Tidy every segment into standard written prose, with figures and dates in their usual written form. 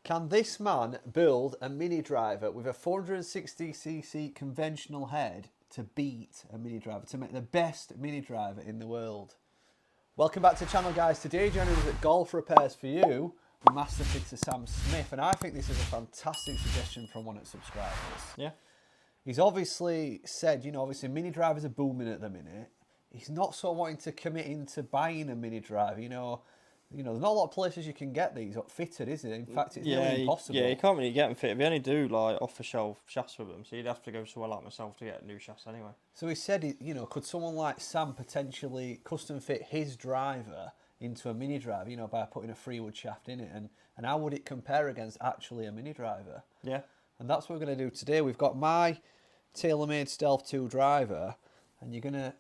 Can this man build a Mini Driver with a 460cc conventional head to beat a Mini Driver, to make the best Mini Driver in the world? Welcome back to the channel, guys. Today, joining us at Golf Repairs for You with Master Fixer Sam Smith, and I think this is a fantastic suggestion from one of the subscribers. Yeah. He's obviously said, obviously Mini Drivers are booming at the minute. He's not so wanting to commit into buying a Mini Driver, there's not a lot of places you can get these fitted, is it? In fact, it's nearly impossible. Yeah, you can't really get them fitted. We only do like off-the-shelf shafts with them, so you'd have to go somewhere like myself to get new shafts anyway. So he said, could someone like Sam potentially custom fit his driver into a Mini Driver, by putting a freewood shaft in it, and how would it compare against actually a Mini Driver? Yeah. And that's what we're going to do today. We've got my Taylormade Stealth 2 driver, and you're going to,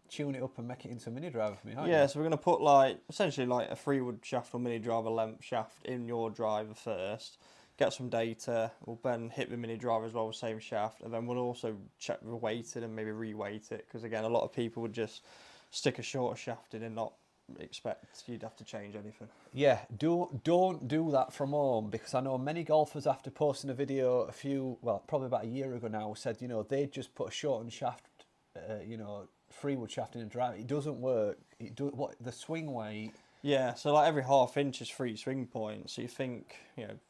tune it up and make it into a Mini Driver for me, aren't you? Yeah, so we're going to put essentially a freewood shaft or Mini Driver length shaft in your driver first, get some data, we'll then hit the Mini Driver as well with the same shaft, and then we'll also check the weighted and maybe re-weight it, because again, a lot of people would just stick a shorter shaft in and not expect you'd have to change anything. Yeah, don't do that from home, because I know many golfers, after posting a video probably about a year ago now, said they'd just put a shortened shaft, freewood shaft in a driver. It doesn't work. The swing weight. Yeah, so every half inch is 3 swing points. So you think,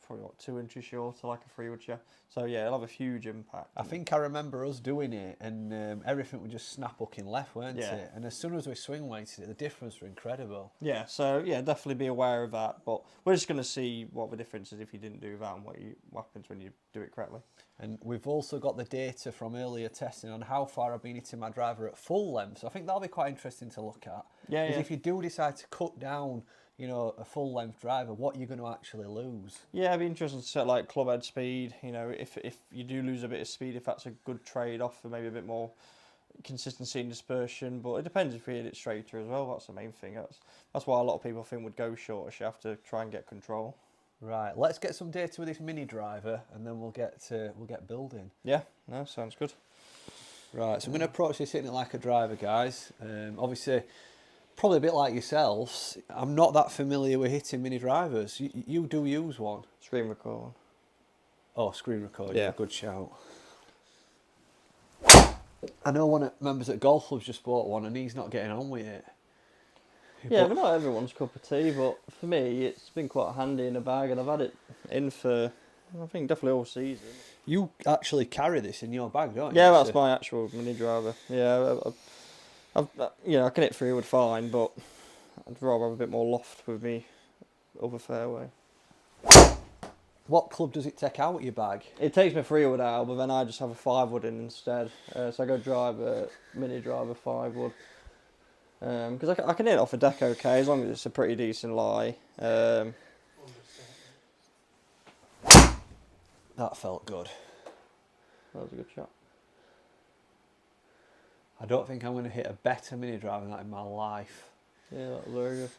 probably 2 inches shorter, like a freewood shaft. So yeah, it'll have a huge impact. I think I remember us doing it, and everything would just snap hooking left, weren't it? And as soon as we swing weighted it, the difference was incredible. Yeah, so yeah, definitely be aware of that. But we're just going to see what the difference is if you didn't do that and what happens when you do it correctly. And we've also got the data from earlier testing on how far I've been hitting my driver at full length. So I think that'll be quite interesting to look at. Yeah, because if you do decide to cut down, a full length driver, what you're going to actually lose. Yeah, it'd be interesting to set club head speed. If you do lose a bit of speed, if that's a good trade off for maybe a bit more consistency and dispersion. But it depends if you hit it straighter as well. That's the main thing. That's why a lot of people think would go shorter shaft to try and get control. Right, let's get some data with this Mini Driver, and then we'll get building. Yeah, no, sounds good. Right, so I'm going to approach this hitting it like a driver, guys. Obviously, probably a bit like yourselves, I'm not that familiar with hitting Mini Drivers. You do use one? Screen record. Oh, screen record, yeah, good shout. I know one of the members at Golf Club's just bought one, and he's not getting on with it. Yeah, but not everyone's cup of tea, but for me, it's been quite handy in a bag, and I've had it in for, I think, definitely all season. You actually carry this in your bag, don't you? Yeah, that's my actual Mini Driver. Yeah, I can hit freewood fine, but I'd rather have a bit more loft with me other fairway. What club does it take out your bag? It takes my freewood out, but then I just have a 5-wood in instead. So I go driver, Mini Driver 5-wood. Because I can hit it off a deck okay, as long as it's a pretty decent lie. That felt good. That was a good shot. I don't think I'm going to hit a better Mini Driver than that in my life. Yeah, that was very good.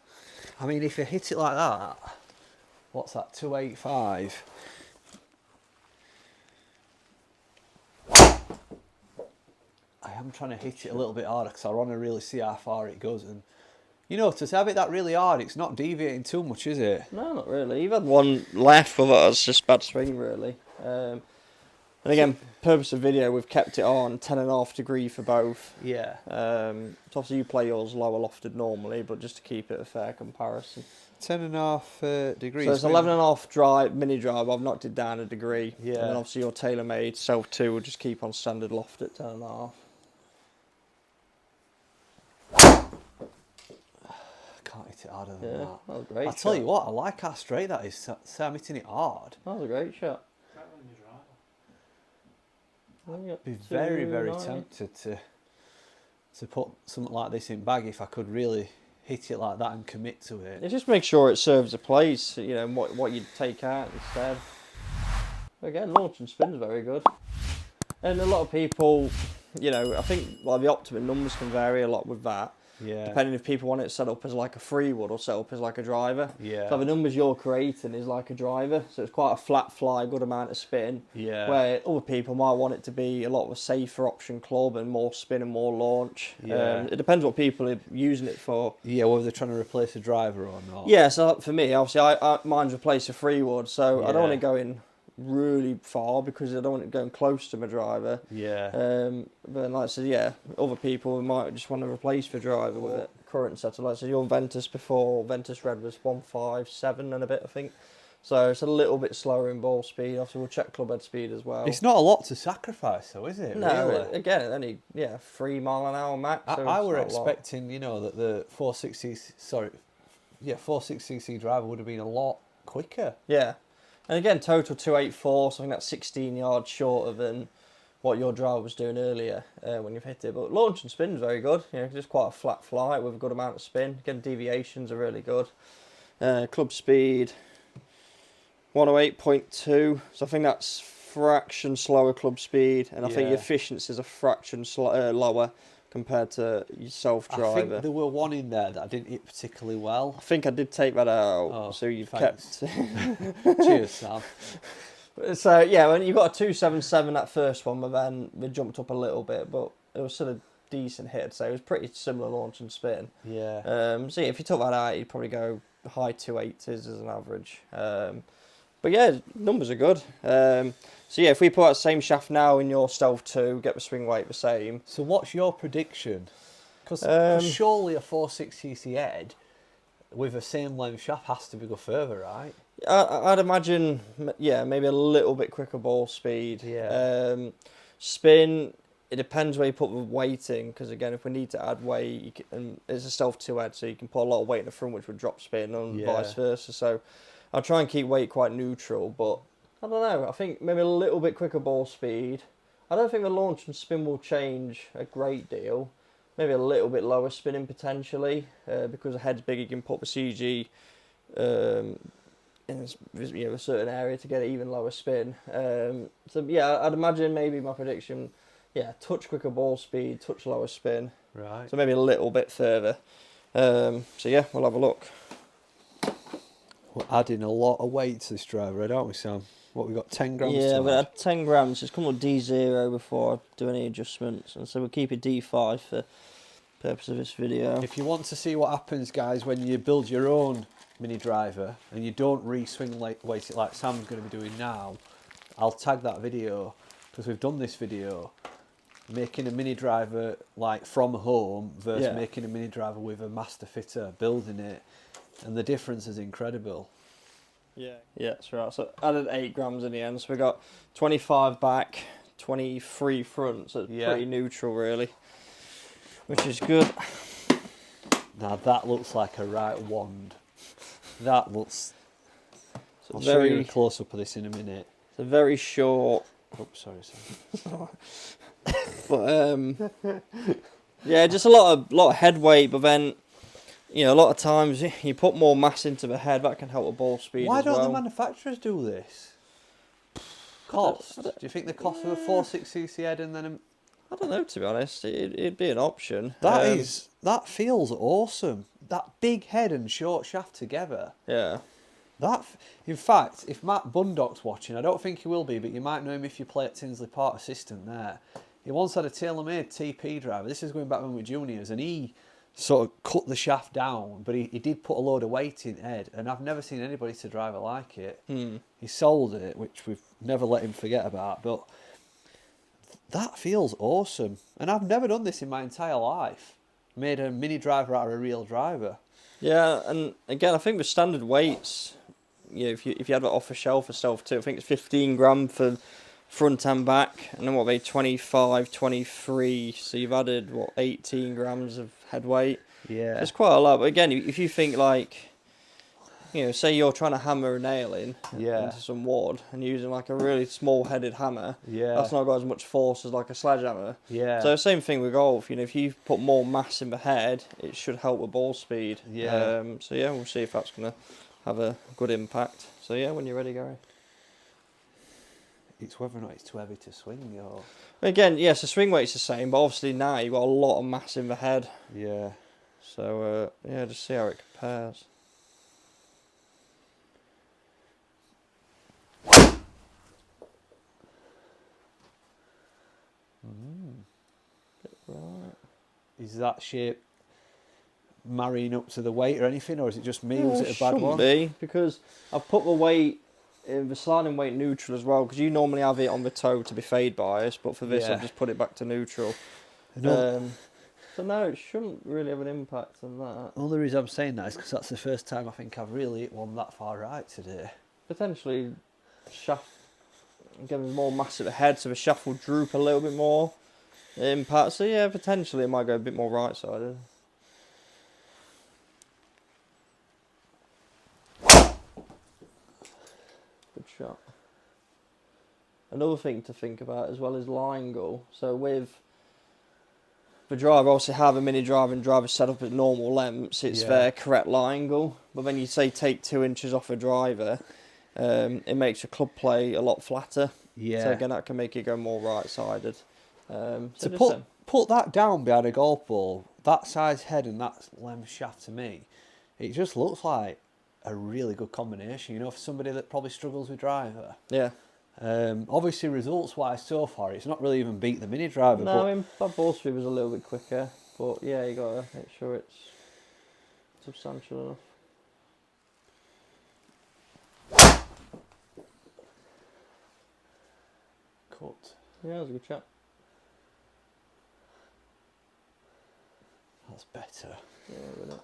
I mean, if you hit it like that, what's that, 285? I am trying to hit it a little bit harder because I want to really see how far it goes. And to have it that really hard, it's not deviating too much, is it? No, not really. You've had one left, but that's just bad swing, really. And again, purpose of video, we've kept it on 10.5 degree for both. Yeah. So obviously you play yours lower lofted normally, but just to keep it a fair comparison. 10.5 degrees. So it's 11.5 Mini Drive. I've knocked it down a degree. Yeah. And then obviously your Taylormade Stealth 2 will just keep on standard loft at 10.5. Can't hit it harder than that. That was a great I'll tell you what, I like how straight that is. So I'm hitting it hard. That was a great shot. I'd be very, very tempted to put something like this in bag if I could really hit it like that and commit to it. Just make sure it serves a place, and what you'd take out instead. Again, launch and spin's very good. And a lot of people, I think the optimum numbers can vary a lot with that. Yeah. depending if people want it set up as like a free wood or set up as like a driver. Yeah. So the numbers you're creating is like a driver, so it's quite a flat fly, good amount of spin. Yeah. Where other people might want it to be a lot of a safer option club and more spin and more launch. Yeah. It depends what people are using it for. Yeah, whether they're trying to replace a driver or not. Yeah, so for me, obviously, mine's replace a free wood, so I don't want Yeah. to go in really far because I don't want it going close to my driver. Yeah. But like I said, yeah, other people might just want to replace the driver with it. Current setup, like I said, your Ventus before, Ventus Red was 157 and a bit, I think. So it's a little bit slower in ball speed. Obviously, we'll check club head speed as well. It's not a lot to sacrifice, though, is it? No, really? again, only 3 mile an hour max. So I it's were not a lot. expecting, that the 460cc driver would have been a lot quicker. Yeah, and again, total 284, so I think that's 16 yards shorter than what your driver was doing earlier when you've hit it. But launch and spin's very good. Just quite a flat flight with a good amount of spin. Again, deviations are really good. Club speed 108.2, so I think that's fraction slower club speed, and I think the efficiency is a fraction lower compared to your self-driver. I think there were one in there that I didn't hit particularly well. I think I did take that out, Oh, so you've thanks. kept... Cheers, Sam. So, yeah, when you got a 277 that first one, but then we jumped up a little bit, but it was still a decent hit, I'd say. It was pretty similar launch and spin. Yeah. So, yeah, if you took that out, you'd probably go high 280s as an average. But, yeah, numbers are good. So, yeah, if we put that same shaft now in your Stealth 2, get the swing weight the same. So what's your prediction? Because surely a 460cc head with a same length shaft has to go further, right? I'd imagine, yeah, maybe a little bit quicker ball speed. Yeah. Spin, it depends where you put the weight in, because again, if we need to add weight, and it's a Stealth 2 head, so you can put a lot of weight in the front, which would drop spin, and vice versa. So I'll try and keep weight quite neutral, but I don't know. I think maybe a little bit quicker ball speed. I don't think the launch and spin will change a great deal. Maybe a little bit lower spinning potentially, because the head's big, you can put the CG in a certain area to get an even lower spin. So yeah, I'd imagine maybe my prediction, touch quicker ball speed, touch lower spin. Right. So maybe a little bit further. So yeah, we'll have a look. We're adding a lot of weight to this driver, don't we, Sam? What, we got 10 grams Yeah, to we add? had 10 grams. It's come with D0 before I do any adjustments, and so we'll keep it D5 for purpose of this video. If you want to see what happens, guys, when you build your own mini driver and you don't re-swing weight it like Sam's going to be doing now, I'll tag that video, because we've done this video making a mini driver like from home versus making a mini driver with a master fitter building it, and the difference is incredible. Yeah, that's right. So added 8 grams in the end. So we got 25 back, 23 front. So it's pretty neutral, really, which is good. Now that looks like a right wand. That looks. So I'll show you a close up of this in a minute. It's a very short. Oh, sorry, Sam. But yeah, just a lot of head weight, but then. A lot of times you put more mass into the head, that can help with ball speed. Why as don't well. the manufacturers do this? Cost? Do you think the cost of a 460cc head and then I don't know, to be honest. It'd be an option. That feels awesome. That big head and short shaft together. Yeah. In fact, if Matt Bundock's watching, I don't think he will be, but you might know him if you play at Tinsley Park assistant there. He once had a Taylormade TP driver. This is going back when we were juniors, and he sort of cut the shaft down, but he did put a load of weight in head, and I've never seen anybody to drive it like it. He sold it, which we've never let him forget about, but that feels awesome. And I've never done this in my entire life. Made a mini driver out of a real driver. Yeah, and again, I think with standard weights, if you had it off the shelf for Stealth 2, I think it's 15 gram for front and back, and then what, they 25, 23, so you've added 18 grams of head weight. Yeah, it's quite a lot. But again, if you think like, say you're trying to hammer a nail into some wood and using like a really small headed hammer, that's not got as much force as like a sledgehammer. So same thing with golf. If you put more mass in the head, it should help with ball speed. So we'll see if that's gonna have a good impact. So when you're ready, Gary. It's whether or not it's too heavy to swing, or... Again, so swing weight's the same, but obviously now you've got a lot of mass in the head. Yeah. So yeah, just see how it compares. Right. Is that shape marrying up to the weight or anything, or is it just me? Was it a bad Shouldn't one? be, because I've put the weight in the sliding weight neutral as well, because you normally have it on the toe to be fade biased, but for this Yeah. I've just put it back to neutral. No. So no, it shouldn't really have an impact on that. The only reason I'm saying that is because that's the first time I think I've really hit one that far right today. Potentially shaft, giving more massive ahead, so the shaft will droop a little bit more. Impact, so yeah, potentially it might go a bit more right sided. Good shot. Another thing to think about as well is line angle. So with the driver, obviously have a mini driver and driver set up at normal lengths, it's their correct line angle. But then you say take 2 inches off a driver, it makes your club play a lot flatter. Yeah. So again, that can make it go more right sided. To put that down behind a golf ball, that size head and that length shaft, to me, it just looks like a really good combination, you know, for somebody that probably struggles with driver. Yeah. Obviously, results-wise, so far, it's not really even beat the mini driver. No, but I mean, that ball speed was a little bit quicker, but yeah, you got to make sure it's substantial enough. cut. Yeah, that was a good shot. That's better. Yeah, with it.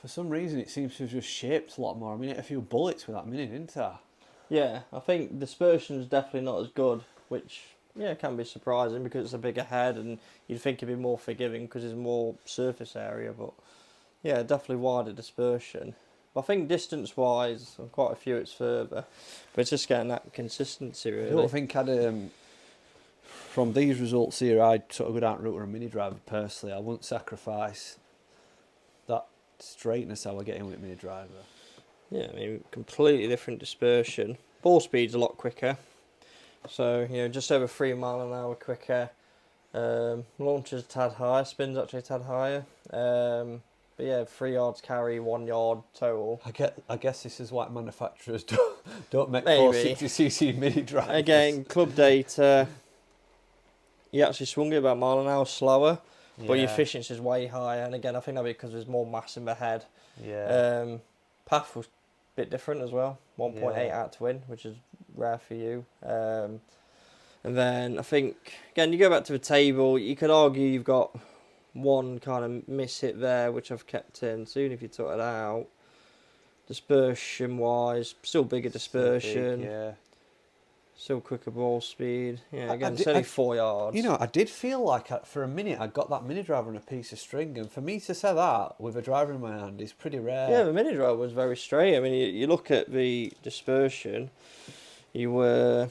For some reason, it seems to have just shaped a lot more. I mean, it hit a few bullets with that mini, didn't I? Yeah, I think dispersion is definitely not as good, which yeah can be surprising because it's a bigger head and you'd think it'd be more forgiving because there's more surface area. But yeah, definitely wider dispersion. But I think distance-wise, on quite a few it's further, but it's just getting that consistency really. I don't think I'd. From these results here, I'd sort of go down route with a mini driver personally. I wouldn't sacrifice that straightness how we're getting with mini driver. Yeah, I mean, completely different dispersion. Ball speed's a lot quicker. So, you know, just over 3 mile an hour quicker. Launch is a tad higher, spin's actually a tad higher. But yeah, 3 yards carry, 1 yard total. I guess this is why manufacturers don't make Maybe. 460cc mini drivers. Again, club data, you actually swung it about a mile an hour slower, but your efficiency is way higher. And again, I think that'll be because there's more mass in the head. Yeah. Path was a bit different as well, 1.8 out to win, which is rare for you. And then I think, again, you go back to the table, you could argue you've got one kind of miss hit there, which I've kept in. So even if you took it out, dispersion-wise, still bigger dispersion. Big, yeah. Still quicker ball speed. Yeah, again, it's only 4 yards. You know, I did feel like for a minute I got that mini driver on a piece of string, and for me to say that with a driver in my hand is pretty rare. Yeah, the mini driver was very straight. I mean, you look at the dispersion, you were...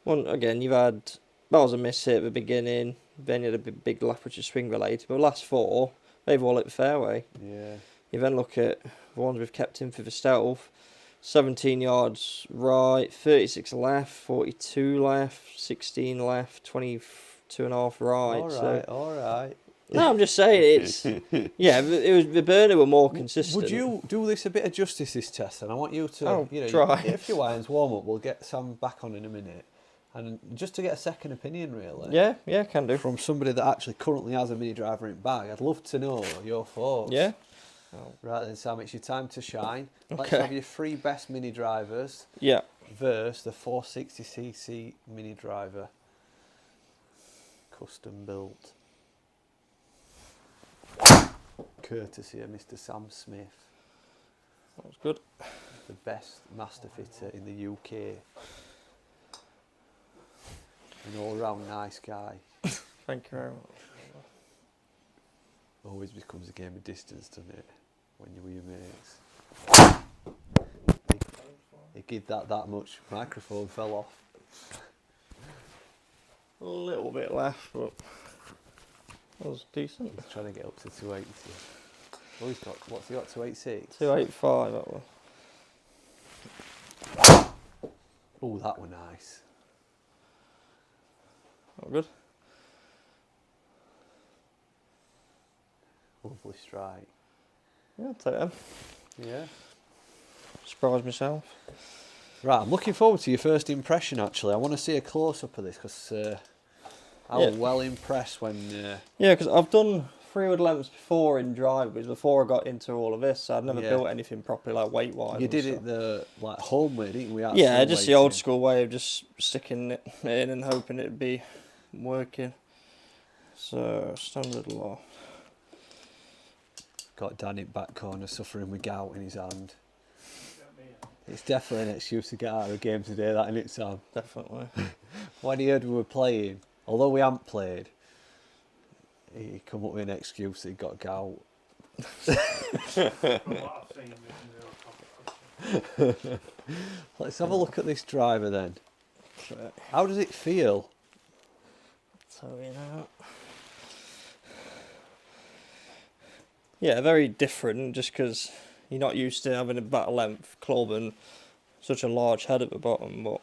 Well, again, you've had... That was a miss hit at the beginning, then you had a big lap which is swing related, but the last 4, they've all hit the fairway. Yeah. You then look at the ones we've kept in for the stealth. 17 yards right, 36 left, 42 left, 16 left, 22.5 right. All right. No, I'm just saying it's yeah. The burner were more consistent. Would you do this a bit of justice, this test? And I want you to, try. Hit a few irons, warm up. We'll get Sam back on in a minute, and just to get a second opinion, really. Yeah, can do. From somebody that actually currently has a mini driver in bag, I'd love to know your thoughts. Yeah. Right then, Sam, it's your time to shine. Okay. Let's have your 3 best mini drivers. Yeah. Versus the 460cc mini driver. Custom built. Courtesy of Mr. Sam Smith. That was good. The best master fitter in the UK. An all-round nice guy. Thank you very much. Always becomes a game of distance, doesn't it? When you're with your mates. He did that much. Microphone fell off. A little bit left, but that was decent. He's trying to get up to 280. Oh, what's he got, 286? 285, that was. Oh, that were nice. All good. Lovely strike. Yeah, I'll take them. Yeah. Surprised myself. Right, I'm looking forward to your first impression, actually. I want to see a close-up of this, because I was well impressed when... Yeah, because I've done freewood lengths before in drivers, before I got into all of this. So I'd never built anything properly, like weight-wise. You did it the home way, didn't you? Yeah, just the old school way of just sticking it in and hoping it'd be working. So, standard law. Got Dan in back corner suffering with gout in his hand. It's definitely an excuse to get out of the game today, that in it, Sam. Definitely. When he heard we were playing, although we hadn't played, he come up with an excuse that he got gout. Let's have a look at this driver then. How does it feel? So, you know. Yeah, very different, just because you're not used to having a back length club and such a large head at the bottom, but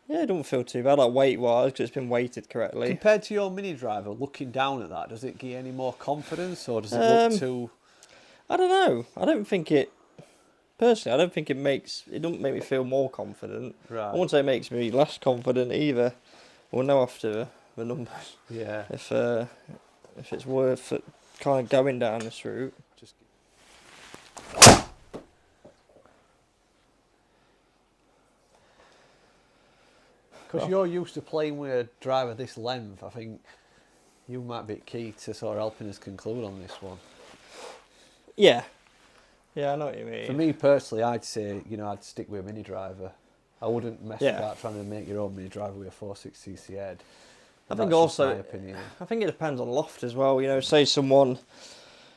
yeah, it don't feel too bad, like weight-wise, because it's been weighted correctly. Compared to your Mini Driver, looking down at that, does it give you any more confidence, or does it look too... I don't know. I don't think it... Personally, I don't think it don't make me feel more confident. Right. I wouldn't say it makes me less confident either. We'll know after the numbers. Yeah. If it's worth it kind of going down this route. Just... Because you're used to playing with a driver this length, I think you might be key to sort of helping us conclude on this one. Yeah. Yeah, I know what you mean. For me personally, I'd say, I'd stick with a Mini Driver. I wouldn't mess about trying to make your own Mini Driver with a 460cc head. I think also, my opinion. I think it depends on loft as well. Say someone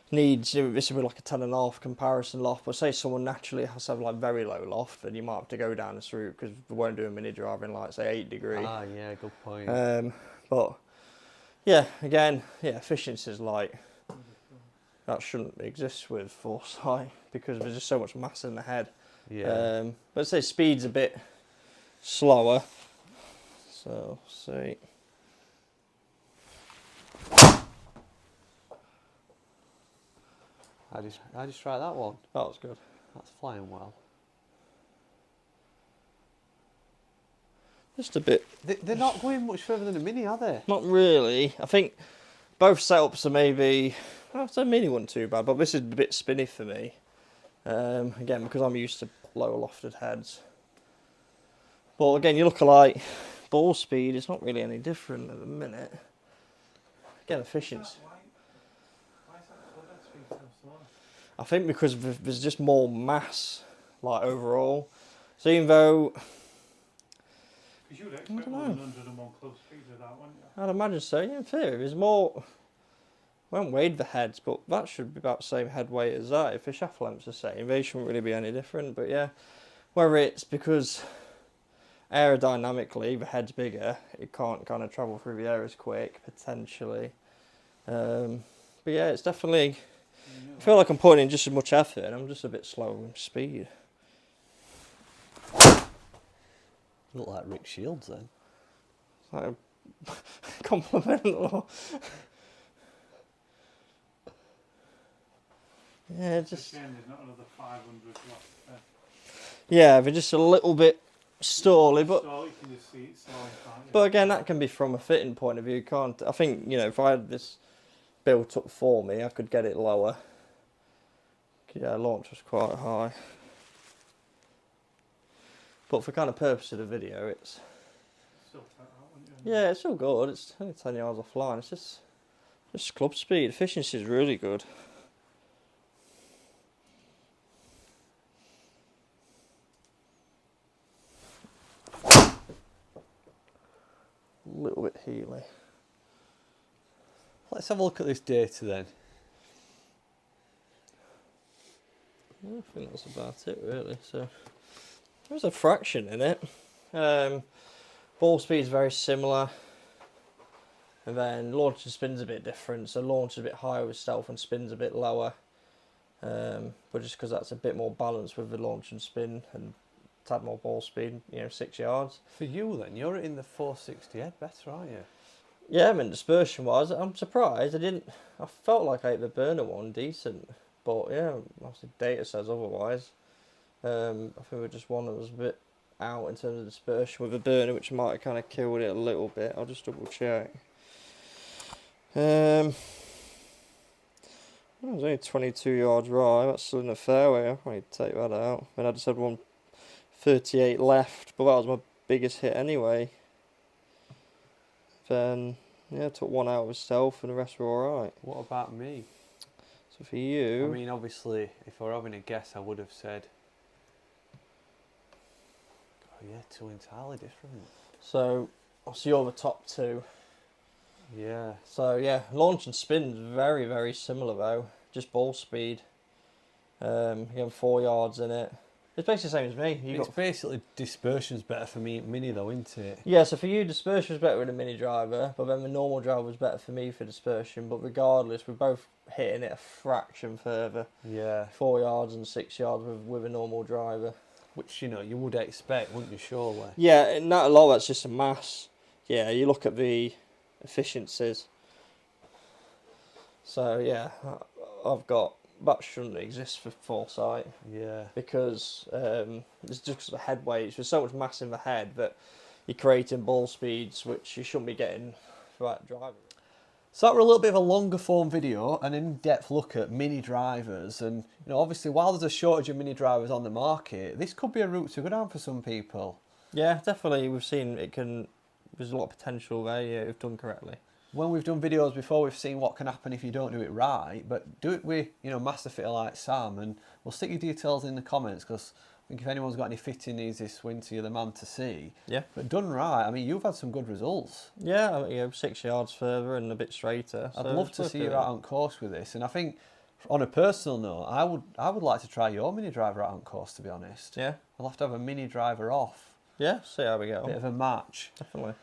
needs, this would be like a 10.5 comparison loft, but say someone naturally has to have like very low loft, then you might have to go down this route because we won't do a Mini Driver in like say 8 degree. Ah, yeah, good point. But yeah, again, efficiency is like that shouldn't exist with Foresight because there's just so much mass in the head. Yeah. But say speed's a bit slower. So see. I just tried that one. That was good. That's flying well. Just a bit. They're not going much further than a Mini, are they? Not really. I think both setups are maybe. Well, the Mini wasn't too bad, but this is a bit spinny for me. Again, because I'm used to lower lofted heads. But again, you look alike. Ball speed is not really any different at the minute. Again, efficiency. I think because there's just more mass, like overall. So even though, You would expect 101 close speed of that one. I'd imagine so. Yeah, in theory, there's more. We haven't weighed the heads, but that should be about the same head weight as that. If the shaft length's the same, they shouldn't really be any different. But yeah, whether it's because aerodynamically the head's bigger, it can't kind of travel through the air as quick potentially. But yeah, it's definitely. I feel like I'm putting in just as much effort and I'm just a bit slow with speed. Look like Rick Shields then. It's like a compliment or... Yeah, just... There's not another 500 left. Yeah, they're just a little bit stally, but... So you can just see it stalling, can't you? But again, that can be from a fitting point of view, can't... I think, if I had this built up for me, I could get it lower. Yeah, launch was quite high. But for kind of purpose of the video, it's... Still tight, aren't you? Yeah, it's still good. It's only 10 yards offline. It's just club speed. Efficiency is really good. A little bit heely. Let's have a look at this data then. Yeah, I think that's about it really. So there's a fraction in it. Ball speed is very similar, and then launch and spin's a bit different. So launch is a bit higher with stealth and spin's a bit lower. But just because that's a bit more balanced with the launch and spin, and tad more ball speed, 6 yards. For you then, you're in the 460 head better, aren't you? Yeah, I mean, dispersion wise, I'm surprised. I felt like I hit the burner one decent, but yeah, obviously data says otherwise. I think we're just one that was a bit out in terms of dispersion with the burner, which might have kind of killed it a little bit. I'll just double check. It was only 22 yards right. That's still in the fairway. I might take that out. I mean, I just had 138 left, but that was my biggest hit anyway. Then, yeah, took one out of himself and the rest were alright. What about me? So for you... I mean, obviously, if I were having a guess, I would have said... Oh yeah, two entirely different. So you're the top two. Yeah. So yeah, launch and spin's very, very similar though. Just ball speed. Again, 4 yards in it. It's basically the same as me. It's basically dispersion's better for me Mini though, isn't it? Yeah, so for you dispersion's better with the Mini Driver, but then the normal driver was better for me for dispersion. But regardless, we're both hitting it a fraction further. Yeah. 4 yards and 6 yards with a normal driver. Which, you would expect, wouldn't you, surely? Yeah, and not a lot of that's just a mass. Yeah, you look at the efficiencies. So yeah, I've got... That shouldn't exist for foresight. Yeah. Because it's just the head weight. There's so much mass in the head that you're creating ball speeds which you shouldn't be getting for that driver. So that were a little bit of a longer form video, an in-depth look at mini drivers, and obviously while there's a shortage of mini drivers on the market, this could be a route to go down for some people. Yeah, definitely. We've seen there's a lot of potential there. Yeah, if done correctly. When we've done videos before, we've seen what can happen if you don't do it right, but do it with master fitter like Sam, and we'll stick your details in the comments, because I think if anyone's got any fitting needs this winter, you're the man to see. Yeah. But done right, I mean, you've had some good results. Yeah, 6 yards further and a bit straighter. I'd love to see you out on course with this, and I think on a personal note, I would like to try your mini driver out on course, to be honest. Yeah. I'll have to have a mini driver off. Yeah, see how we go. Bit of a match. Definitely.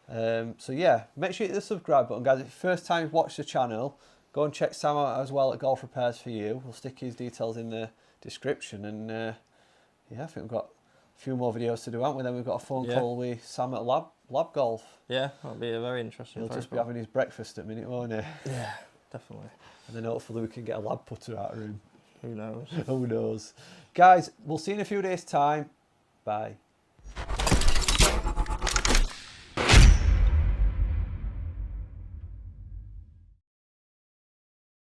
So yeah, make sure you hit the subscribe button, guys. If it's the first time you've watched the channel, go and check Sam out as well at Golf Repairs For You. We'll stick his details in the description, and yeah, I think we've got a few more videos to do, haven't we? Then we've got a phone call with Sam at Lab Golf. Yeah, that'll be a very interesting. He'll just be having his breakfast at a minute, won't he? Yeah, definitely. And then hopefully we can get a lab putter out of him. Who knows? Who knows? Guys, we'll see you in a few days' time. Bye.